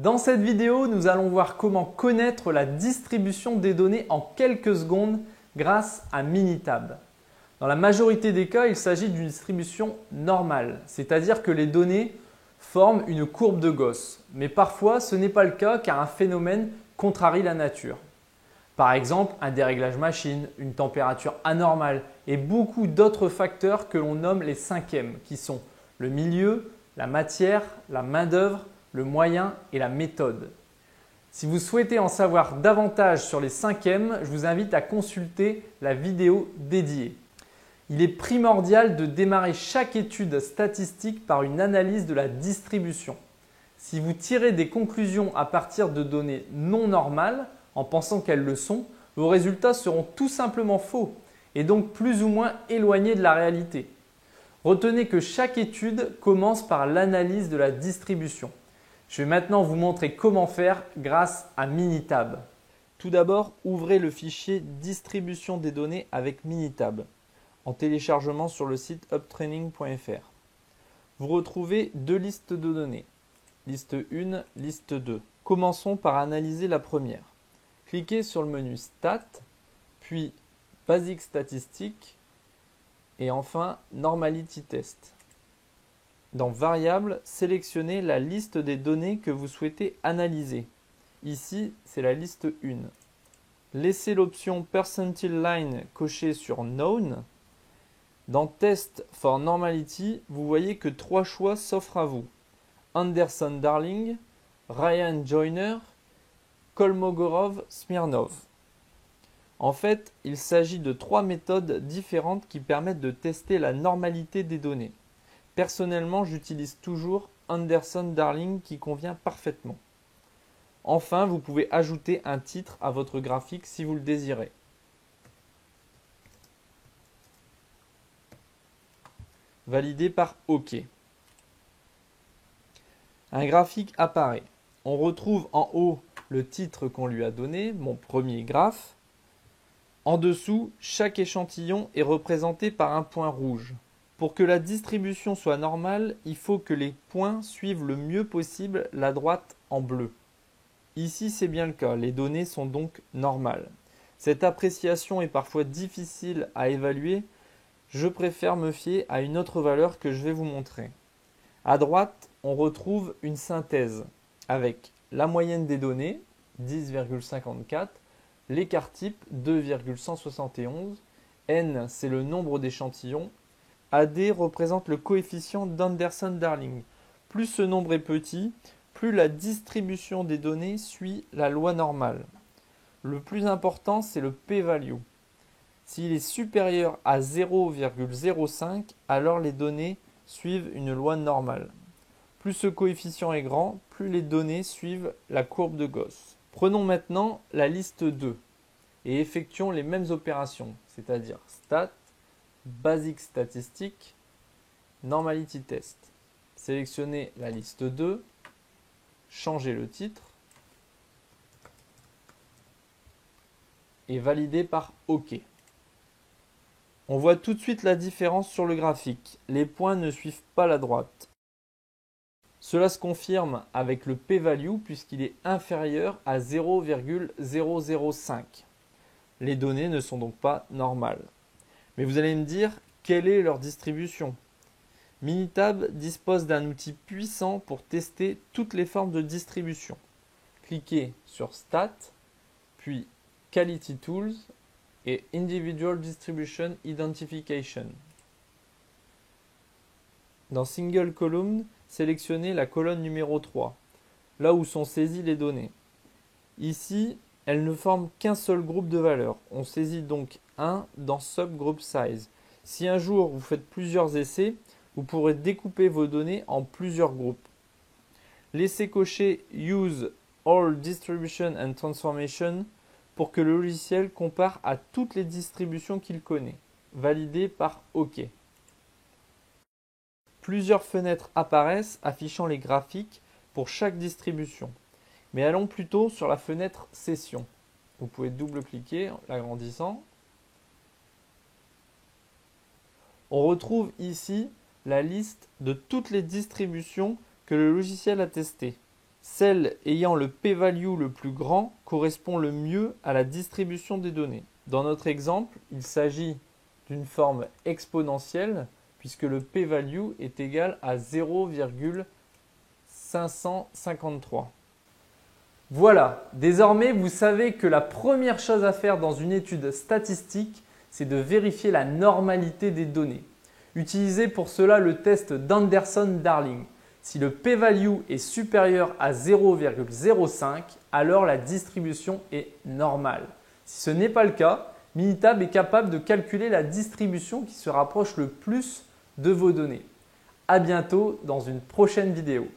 Dans cette vidéo, nous allons voir comment connaître la distribution des données en quelques secondes grâce à Minitab. Dans la majorité des cas, il s'agit d'une distribution normale, c'est-à-dire que les données forment une courbe de Gauss. Mais parfois, ce n'est pas le cas car un phénomène contrarie la nature. Par exemple, un déréglage machine, une température anormale et beaucoup d'autres facteurs que l'on nomme les cinquièmes, qui sont le milieu, la matière, la main-d'œuvre, le moyen et la méthode. Si vous souhaitez en savoir davantage sur les cinquièmes, je vous invite à consulter la vidéo dédiée. Il est primordial de démarrer chaque étude statistique par une analyse de la distribution. Si vous tirez des conclusions à partir de données non normales, en pensant qu'elles le sont, vos résultats seront tout simplement faux et donc plus ou moins éloignés de la réalité. Retenez que chaque étude commence par l'analyse de la distribution. Je vais maintenant vous montrer comment faire grâce à Minitab. Tout d'abord, ouvrez le fichier distribution des données avec Minitab en téléchargement sur le site uptraining.fr. Vous retrouvez deux listes de données, liste 1, liste 2. Commençons par analyser la première. Cliquez sur le menu Stat, puis Basic Statistics et enfin Normality Test. Dans Variables, sélectionnez la liste des données que vous souhaitez analyser. Ici, c'est la liste 1. Laissez l'option Percentile Line cochée sur Known. Dans Test for Normality, vous voyez que 3 choix s'offrent à vous. Anderson-Darling, Ryan Joyner, Kolmogorov-Smirnov. En fait, il s'agit de 3 méthodes différentes qui permettent de tester la normalité des données. Personnellement, j'utilise toujours Anderson-Darling qui convient parfaitement. Enfin, vous pouvez ajouter un titre à votre graphique si vous le désirez. Validé par OK. Un graphique apparaît. On retrouve en haut le titre qu'on lui a donné, mon premier graphe. En dessous, chaque échantillon est représenté par un point rouge. Pour que la distribution soit normale, il faut que les points suivent le mieux possible la droite en bleu. Ici, c'est bien le cas, les données sont donc normales. Cette appréciation est parfois difficile à évaluer. Je préfère me fier à une autre valeur que je vais vous montrer. À droite, on retrouve une synthèse avec la moyenne des données, 10,54, l'écart type, 2,171, n, c'est le nombre d'échantillons, AD représente le coefficient d'Anderson-Darling. Plus ce nombre est petit, plus la distribution des données suit la loi normale. Le plus important, c'est le p-value. S'il est supérieur à 0,05, alors les données suivent une loi normale. Plus ce coefficient est grand, plus les données suivent la courbe de Gauss. Prenons maintenant la liste 2 et effectuons les mêmes opérations, c'est-à-dire Stat, Basic Statistics, Normality Test. Sélectionnez la liste 2, changez le titre et validez par OK. On voit tout de suite la différence sur le graphique. Les points ne suivent pas la droite. Cela se confirme avec le p-value puisqu'il est inférieur à 0,005. Les données ne sont donc pas normales. Mais vous allez me dire, quelle est leur distribution? Minitab dispose d'un outil puissant pour tester toutes les formes de distribution. Cliquez sur Stat, puis Quality Tools et Individual Distribution Identification. Dans Single Column, sélectionnez la colonne numéro 3, là où sont saisies les données. Ici, elles ne forment qu'un seul groupe de valeurs. On saisit donc 1 dans Subgroup Size. Si un jour vous faites plusieurs essais, vous pourrez découper vos données en plusieurs groupes. Laissez cocher Use All Distribution and Transformation pour que le logiciel compare à toutes les distributions qu'il connaît. Validé par OK. Plusieurs fenêtres apparaissent affichant les graphiques pour chaque distribution. Mais allons plutôt sur la fenêtre Session. Vous pouvez double-cliquer en l'agrandissant. On retrouve ici la liste de toutes les distributions que le logiciel a testées. Celle ayant le p-value le plus grand correspond le mieux à la distribution des données. Dans notre exemple, il s'agit d'une forme exponentielle puisque le p-value est égal à 0,553. Voilà, désormais vous savez que la première chose à faire dans une étude statistique, c'est de vérifier la normalité des données. Utilisez pour cela le test d'Anderson-Darling. Si le p-value est supérieur à 0,05, alors la distribution est normale. Si ce n'est pas le cas, Minitab est capable de calculer la distribution qui se rapproche le plus de vos données. À bientôt dans une prochaine vidéo.